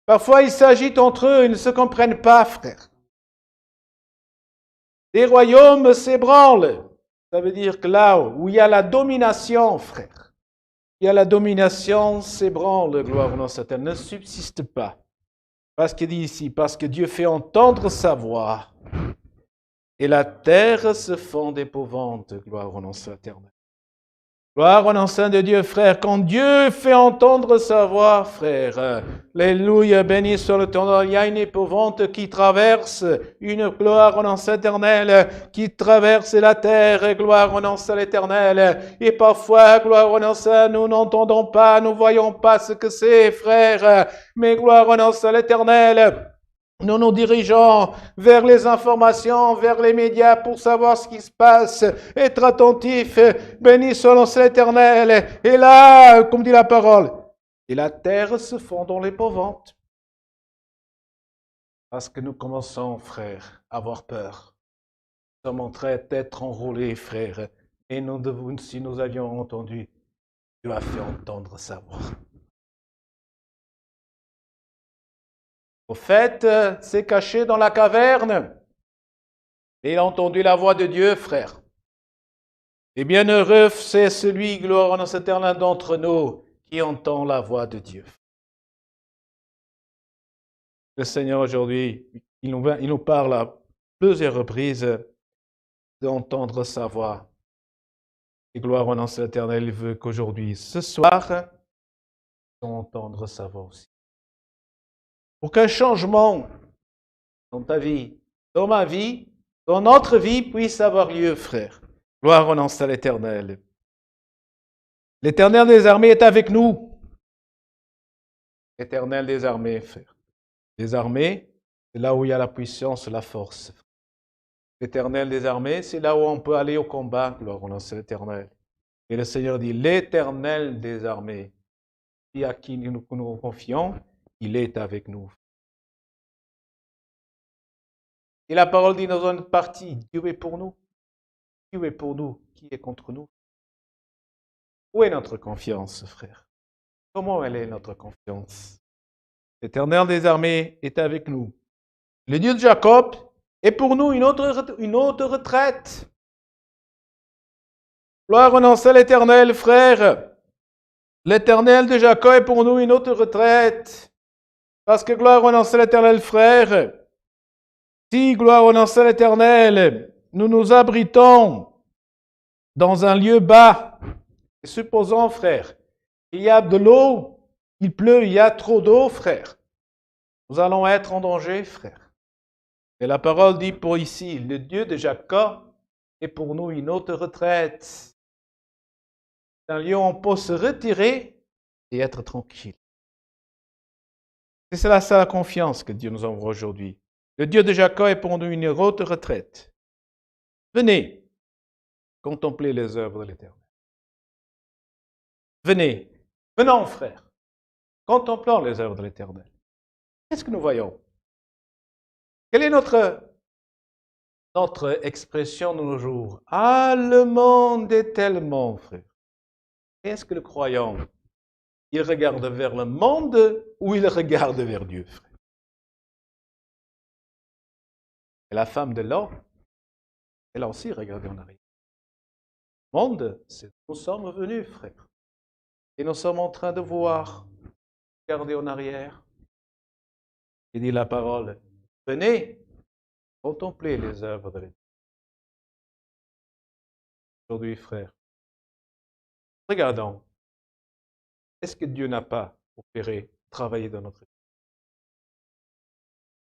Parfois, ils s'agitent entre eux, ils ne se comprennent pas, frère. Des royaumes s'ébranlent. Ça veut dire que là où il y a la domination, frère, il y a la domination s'ébranle, gloire au nom de Satan, ne subsiste pas. Parce qu'il dit ici, parce que Dieu fait entendre sa voix, et la terre se fond d'épouvante, gloire au nom de l'Éternel. Gloire au nom saint de Dieu, frère. Quand Dieu fait entendre sa voix, frère, alléluia, béni soit l'Éternel, il y a une épouvante qui traverse, une gloire au nom saint éternel, qui traverse la terre, et gloire au nom saint l'Éternel. Et parfois, gloire au nom saint, nous n'entendons pas, nous voyons pas ce que c'est, frère, mais gloire au nom saint l'Éternel. Nous nous dirigeons vers les informations, vers les médias pour savoir ce qui se passe, être attentif, béni soit l'Éternel. Et là, comme dit la parole, et la terre se fond dans l'épouvante. Parce que nous commençons, frère, à avoir peur. Nous sommes en train d'être enrôlés, frère. Et si nous avions entendu, Dieu a fait entendre sa voix. Au fait, s'est caché dans la caverne. Et il a entendu la voix de Dieu, frère. Et bienheureux, c'est celui, gloire en cet éternel d'entre nous, qui entend la voix de Dieu. Le Seigneur, aujourd'hui, il nous parle à plusieurs reprises d'entendre sa voix. Et gloire en cet éternel, il veut qu'aujourd'hui, ce soir, on entendre sa voix aussi. Pour qu'un changement dans ta vie, dans ma vie, dans notre vie puisse avoir lieu, frère. Gloire au nom de l'Éternel. L'Éternel des armées est avec nous. L'Éternel des armées, frère. Les armées, c'est là où il y a la puissance, la force. L'Éternel des armées, c'est là où on peut aller au combat. Gloire au nom de l'Éternel. Et le Seigneur dit, l'Éternel des armées, et à qui nous confions, il est avec nous. Et la parole dit dans une partie, Dieu est pour nous. Dieu est pour nous. Qui est contre nous? Où est notre confiance, frère? Comment elle est notre confiance? L'Éternel des armées est avec nous. Le Dieu de Jacob est pour nous une autre retraite. Gloire au nom de l'Éternel, frère. L'Éternel de Jacob est pour nous une autre retraite. Parce que gloire au nom de l'Éternel, frère. Si, gloire au nom de l'Éternel, nous nous abritons dans un lieu bas, et supposons, frère, il y a de l'eau, il pleut, il y a trop d'eau, frère. Nous allons être en danger, frère. Et la parole dit pour ici, le Dieu de Jacob est pour nous une autre retraite. C'est un lieu où on peut se retirer et être tranquille. C'est ça la confiance que Dieu nous envoie aujourd'hui. Le Dieu de Jacob est pour nous une autre retraite. Venez contempler les œuvres de l'Éternel. Venons, frères, contemplons les œuvres de l'Éternel. Qu'est-ce que nous voyons? Quelle est notre expression de nos jours? Ah, le monde est tellement, frère. Est-ce que le croyant, il regarde vers le monde ou il regarde vers Dieu, frère? Et la femme de Lot, elle a aussi regardé en arrière. Le monde, c'est nous sommes venus, frère. Et nous sommes en train de voir, regarder en arrière. Il dit la parole, venez, contemplez les œuvres de l'Éternel. Aujourd'hui, frère, regardons. Est-ce que Dieu n'a pas opéré, travaillé dans notre vie?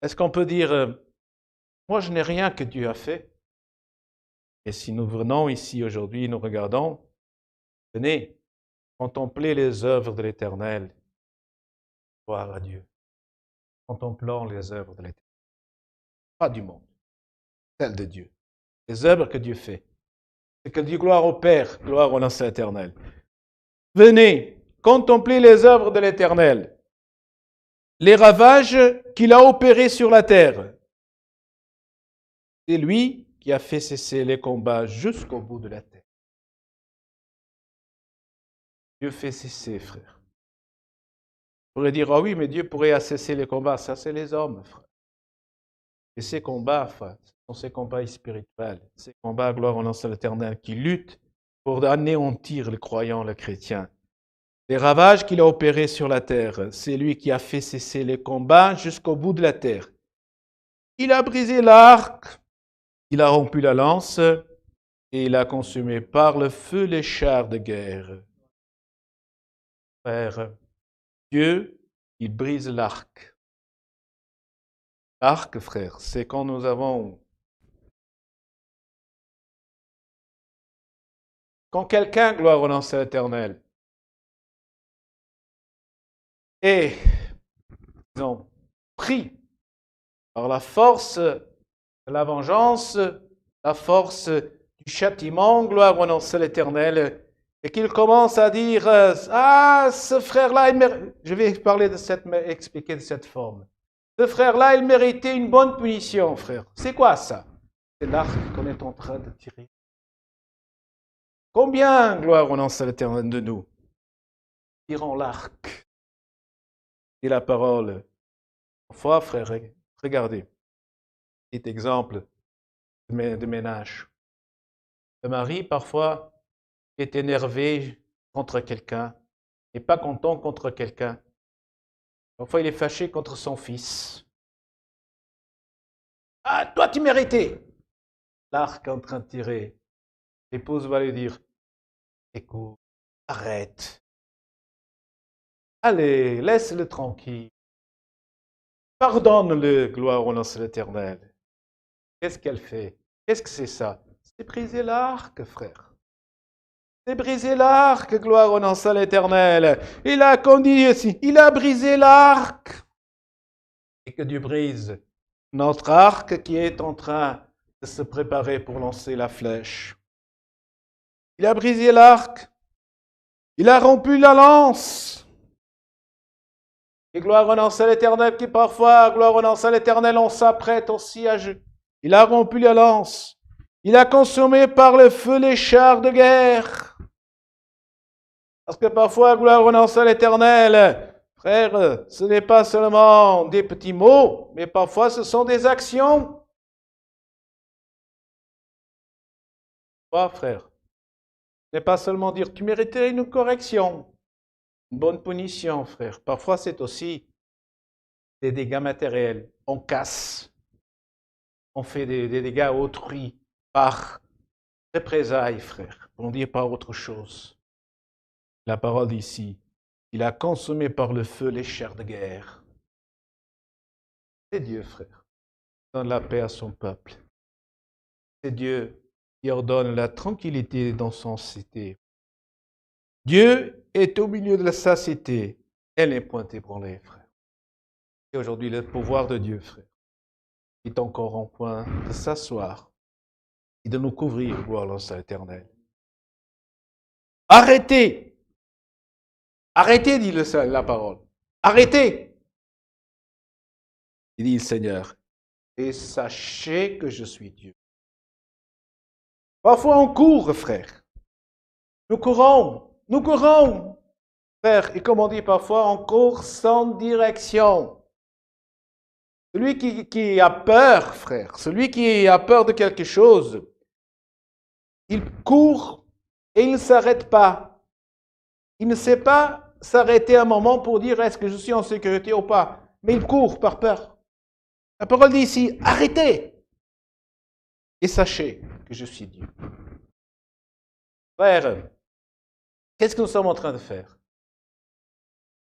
Est-ce qu'on peut dire, moi je n'ai rien que Dieu a fait? Et si nous venons ici aujourd'hui, nous regardons, venez, contemplez les œuvres de l'Éternel. Gloire à Dieu. Contemplons les œuvres de l'Éternel. Pas du monde, celles de Dieu. Les œuvres que Dieu fait. C'est que Dieu gloire au Père, gloire au nom de l'Éternel. Venez, contemplez les œuvres de l'Éternel. Les ravages qu'il a opérés sur la terre. C'est lui qui a fait cesser les combats jusqu'au bout de la terre. Dieu fait cesser, frère. On pourrait dire, ah oui, mais Dieu pourrait cesser les combats. Ça, c'est les hommes, frère. Et ces combats, frère, sont ces combats spirituels. Ces combats, gloire au nom de l'Éternel, qui luttent pour anéantir le croyant, le chrétien. Les ravages qu'il a opérés sur la terre, c'est lui qui a fait cesser les combats jusqu'au bout de la terre. Il a brisé l'arc, il a rompu la lance, et il a consumé par le feu les chars de guerre. Frère, Dieu, il brise l'arc. L'arc, frère, c'est quand nous avons... Quand quelqu'un, gloire au nom de l'Éternel, est, disons, pris par la force de la vengeance, la force du châtiment, gloire au nom de l'Éternel, et qu'il commence à dire, ah, ce frère-là, je vais expliquer de cette forme. Ce frère-là, il méritait une bonne punition, frère. C'est quoi ça? C'est l'arc qu'on est en train de tirer. Combien, gloire au nom de l'Éternel, de nous tirons l'arc? Et la parole. Parfois, frère, regardez. Petit exemple de ménage. Le mari, parfois, est énervé contre quelqu'un, et pas content contre quelqu'un. Parfois, il est fâché contre son fils. Ah, toi, tu méritais! L'arc est en train de tirer. L'épouse va lui dire, écoute, arrête. Allez, laisse-le tranquille. Pardonne-le, gloire au nom de l'Éternel. Qu'est-ce qu'elle fait? Qu'est-ce que c'est ça? C'est briser l'arc, frère. C'est briser l'arc, gloire au nom de l'Éternel. Il a conduit ici, il a brisé l'arc. Et que Dieu brise notre arc qui est en train de se préparer pour lancer la flèche. Il a brisé l'arc. Il a rompu la lance. Et gloire au nom de l'Éternel qui parfois, gloire au nom de l'Éternel, on s'apprête aussi à... Il a rompu la lance. Il a consumé par le feu les chars de guerre. Parce que parfois, gloire au nom de l'Éternel, frère, ce n'est pas seulement des petits mots, mais parfois ce sont des actions. Toi, frère, ce n'est pas seulement dire tu méritais une correction, une bonne punition, frère. Parfois, c'est aussi des dégâts matériels. On casse, on fait des dégâts à autrui par représailles, frère, pour ne dire pas autre chose. La parole d'ici, il a consumé par le feu les chars de guerre. C'est Dieu, frère, qui donne la paix à son peuple. C'est Dieu qui ordonne la tranquillité dans son cité. Dieu est au milieu de sa cité. Elle n'est point ébranlée, frère. Et aujourd'hui, le pouvoir de Dieu, frère, est encore en point de s'asseoir et de nous couvrir, gloire à l'Ancien éternel. Arrêtez! Arrêtez, dit la parole. Arrêtez! Il dit le Seigneur. Et sachez que je suis Dieu. Parfois on court, frère. Nous courons, frère. Et comme on dit parfois, on court sans direction. Celui qui a peur, frère, celui qui a peur de quelque chose, il court et il ne s'arrête pas. Il ne sait pas s'arrêter un moment pour dire est-ce que je suis en sécurité ou pas. Mais il court par peur. La parole dit ici, arrêtez et sachez que je suis Dieu. Frère, qu'est-ce que nous sommes en train de faire?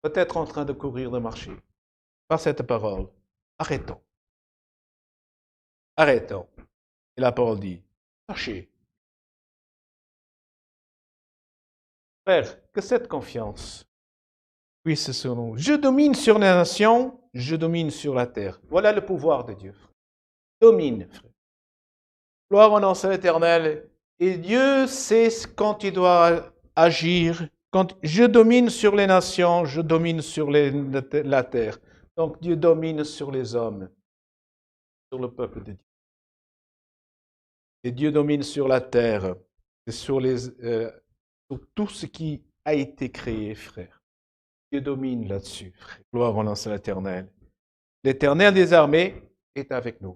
Peut-être en train de courir, de marcher. Par cette parole, arrêtons. Arrêtons. Et la parole dit, sachez. Frère, que cette confiance puisse sur nous. Je domine sur les nations, je domine sur la terre. Voilà le pouvoir de Dieu. Domine, frère. Gloire au nom de l'Éternel. Et Dieu sait quand il doit agir. Quand je domine sur les nations, je domine sur la terre. Donc Dieu domine sur les hommes, sur le peuple de Dieu. Et Dieu domine sur la terre, sur tout ce qui a été créé, frère. Dieu domine là-dessus, frère. Gloire au nom de l'Éternel. L'Éternel des armées est avec nous.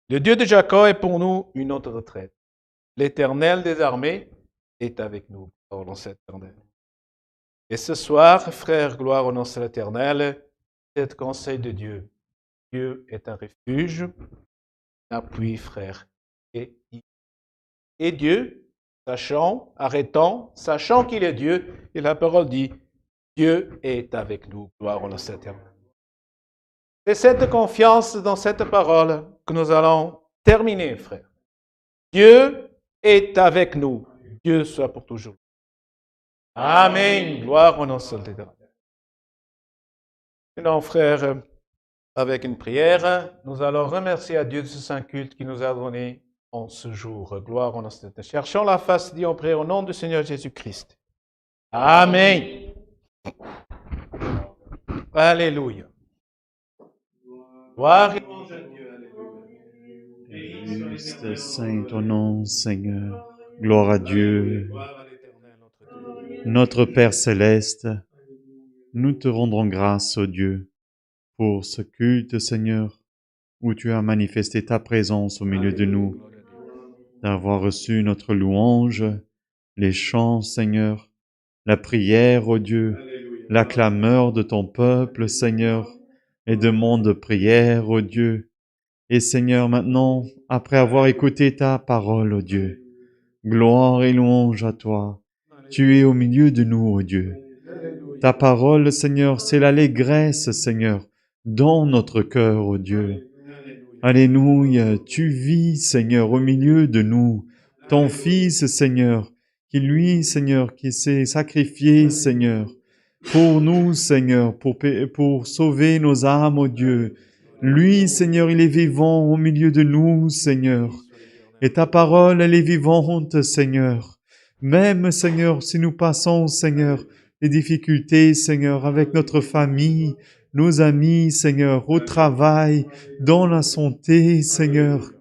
Le Dieu de Jacob est pour nous une autre retraite. L'Éternel des armées est avec nous. Gloire au nom de l'Éternel. Et ce soir, frère, gloire au nom de l'Éternel, c'est le conseil de Dieu. Dieu est un refuge, un appui, frère. Et Dieu, arrêtons, sachant qu'il est Dieu, et la parole dit, Dieu est avec nous. Gloire au nom de l'Éternel. C'est cette confiance dans cette parole que nous allons terminer, frère. Dieu est avec nous. Dieu soit pour toujours. Amen. Gloire au nom de l'Éternel. Sinon, frère, avec une prière, nous allons remercier à Dieu de ce saint culte qui nous a donné en ce jour. Gloire au nom de l'Éternel. Cherchons la face, disons prière au nom du Seigneur Jésus-Christ. Amen. Alléluia. Gloire et louange à Dieu. Alléluia. Juste saint ton nom, Seigneur. Gloire à Dieu. Notre Père céleste, nous te rendons grâce, ô Dieu, pour ce culte, Seigneur, où tu as manifesté ta présence au milieu de nous, d'avoir reçu notre louange, les chants, Seigneur, la prière, ô Dieu, la clameur de ton peuple, Seigneur, les demandes de prière, ô Dieu. Et Seigneur, maintenant, après avoir écouté ta parole, ô Dieu, gloire et louange à toi. Tu es au milieu de nous, ô Dieu. Ta parole, Seigneur, c'est l'allégresse, Seigneur, dans notre cœur, ô Dieu. Alléluia, tu vis, Seigneur, au milieu de nous. Ton Fils, Seigneur, qui lui, Seigneur, qui s'est sacrifié, Seigneur, pour nous, Seigneur, pour sauver nos âmes, ô Dieu. Lui, Seigneur, il est vivant au milieu de nous, Seigneur. Et ta parole, elle est vivante, Seigneur. Même, Seigneur, si nous passons, Seigneur, les difficultés, Seigneur, avec notre famille, nos amis, Seigneur, au travail, dans la santé, Seigneur,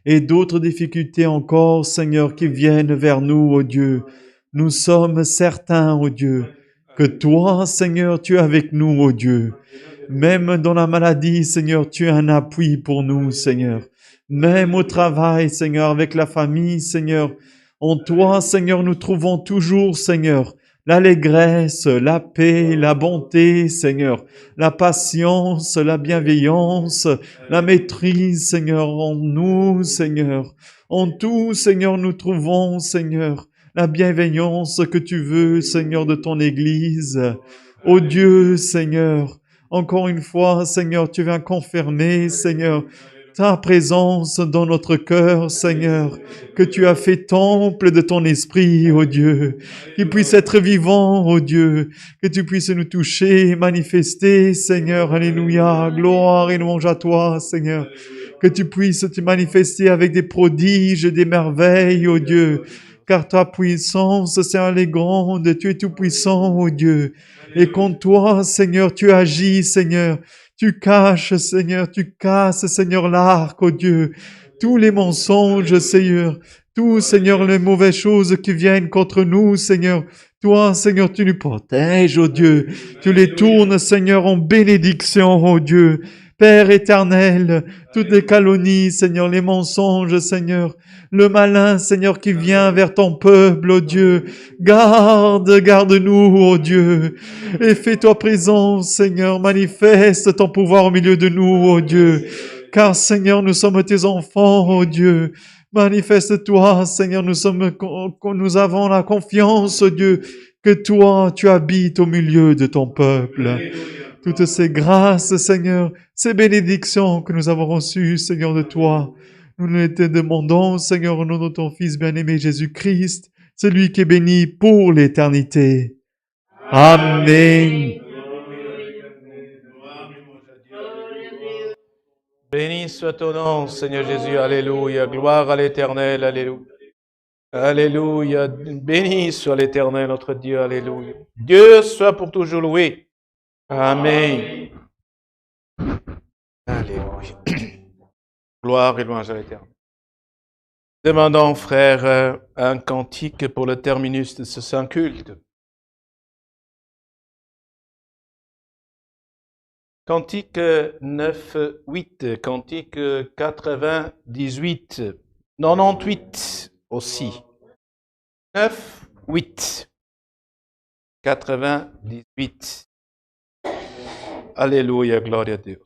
et d'autres difficultés encore, Seigneur, qui viennent vers nous, ô Dieu. Nous sommes certains, ô Dieu, que toi, Seigneur, tu es avec nous, ô Dieu. Même dans la maladie, Seigneur, tu es un appui pour nous, Seigneur. Même au travail, Seigneur, avec la famille, Seigneur. En toi, Seigneur, nous trouvons toujours, Seigneur, l'allégresse, la paix, la bonté, Seigneur, la patience, la bienveillance, la maîtrise, Seigneur, en nous, Seigneur. En tout, Seigneur, nous trouvons, Seigneur, la bienveillance que tu veux, Seigneur, de ton Église. Ô Dieu, Seigneur, encore une fois, Seigneur, tu viens confirmer, Seigneur, ta présence dans notre cœur, Seigneur, que tu as fait temple de ton esprit, ô Dieu, qu'il puisse être vivant, ô Dieu, que tu puisses nous toucher, manifester, Seigneur, alléluia, gloire et louange à toi, Seigneur, que tu puisses te manifester avec des prodiges, des merveilles, ô Dieu, car ta puissance, Seigneur, elle est grande, tu es tout puissant, ô Dieu, et qu'en toi, Seigneur, tu agis, Seigneur, tu caches, Seigneur, tu casses, Seigneur, l'arc, ô Dieu, tous les mensonges, Seigneur, tout, Seigneur, les mauvaises choses qui viennent contre nous, Seigneur. Toi, Seigneur, tu nous protèges, ô Dieu. Tu les tournes, Seigneur, en bénédiction, ô Dieu. Père éternel, toutes les calomnies, Seigneur, les mensonges, Seigneur, le malin, Seigneur, qui vient vers ton peuple, ô Dieu. Garde-nous, ô Dieu. Et fais-toi présent, Seigneur, manifeste ton pouvoir au milieu de nous, ô Dieu. Car, Seigneur, nous sommes tes enfants, ô Dieu. Manifeste-toi, Seigneur, nous avons la confiance, ô Dieu, que toi, tu habites au milieu de ton peuple. Toutes ces grâces, Seigneur, ces bénédictions que nous avons reçues, Seigneur, de toi, nous les te demandons, Seigneur, au nom de ton Fils bien-aimé Jésus-Christ, celui qui est béni pour l'éternité. Amen. Béni soit ton nom, Seigneur Jésus, alléluia, gloire à l'Éternel, alléluia. Alléluia, béni soit l'Éternel, notre Dieu, alléluia. Dieu soit pour toujours loué. Amen. Alléluia. Gloire et louange à l'Éternel. Demandons, frères, un cantique pour le terminus de ce saint culte. Cantique 9-8, cantique 98, 98 aussi. 9-8, 98. Alléluia, gloire à Dieu.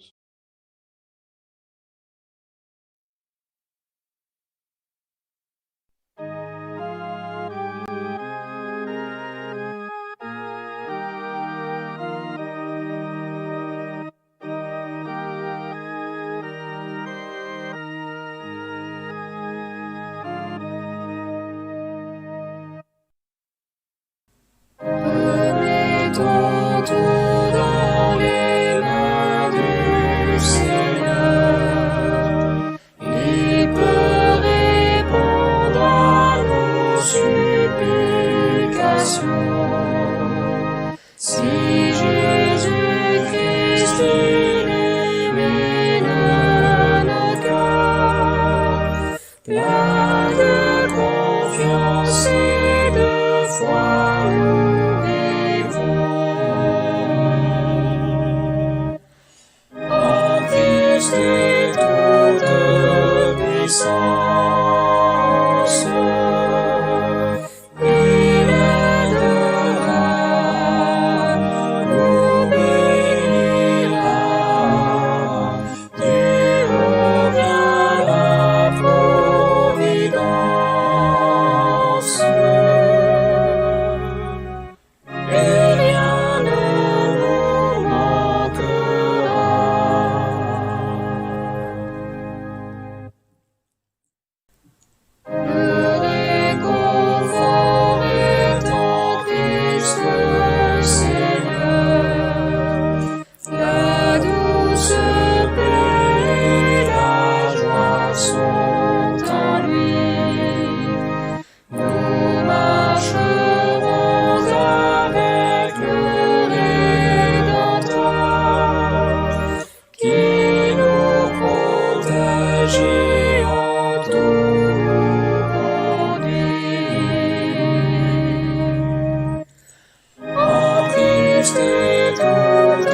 Fils et toute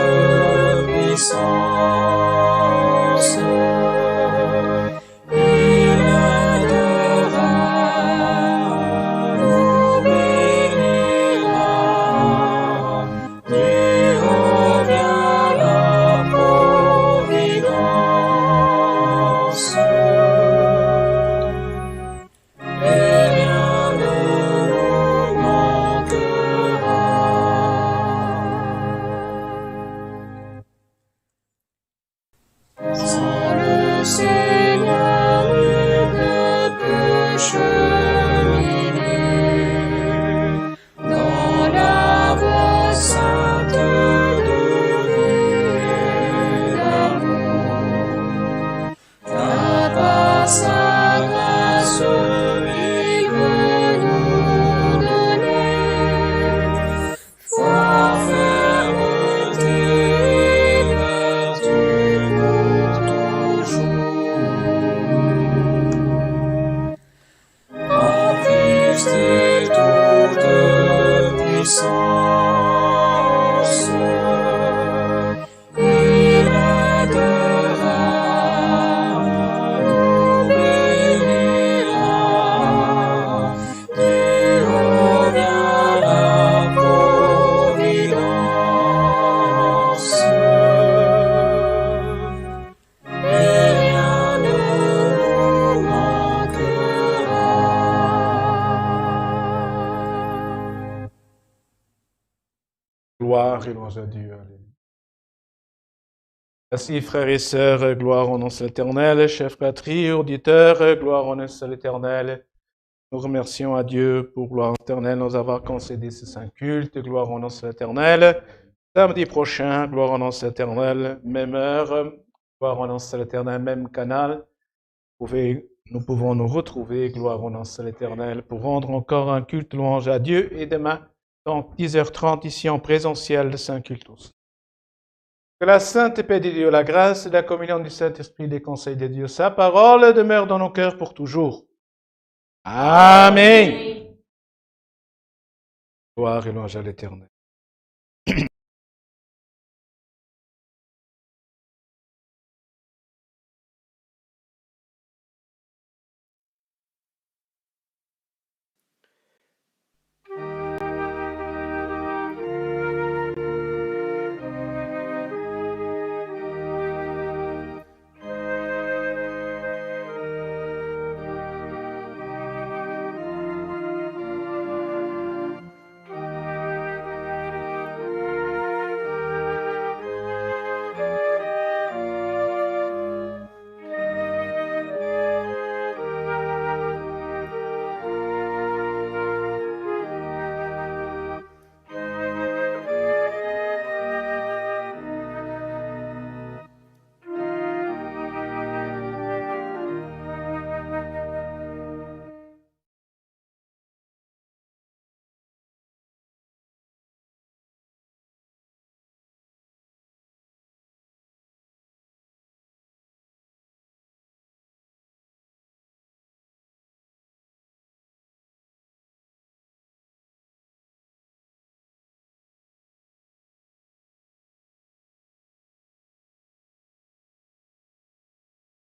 puissance. Il aidera, nous bénira, du haut vient la providence. Et rien ne nous manquera. Sans le Seigneur, nul ne peut cheminer dans la voie sainte de vie et d'amour. Car par sa grâce, il veut nous donner foi, fermeté et vertu pour toujours. En Christ et toute puissance, il aidera, nous bénira, du haut vient la providence. Et rien ne nous manquera. Gloire et louange à Dieu. Alléluia. Merci, frères et sœurs, gloire au nom de l'Éternel. Chers fratries, auditeurs, gloire au nom de l'Éternel. Nous remercions à Dieu pour gloire éternelle nous avoir concédé ce saint culte. Gloire au nom de l'Éternel. Samedi prochain, gloire au nom de l'Éternel, même heure, gloire au nom de l'Éternel, même canal. Nous pouvons nous retrouver, gloire au nom de l'Éternel, pour rendre encore un culte louange à Dieu. Et demain, donc 10h30, ici en présentiel de Saint-Cultus. Que la sainte paix de Dieu, la grâce et la communion du Saint-Esprit, des conseils de Dieu, sa parole demeure dans nos cœurs pour toujours. Amen. Gloire et louange à l'Éternel.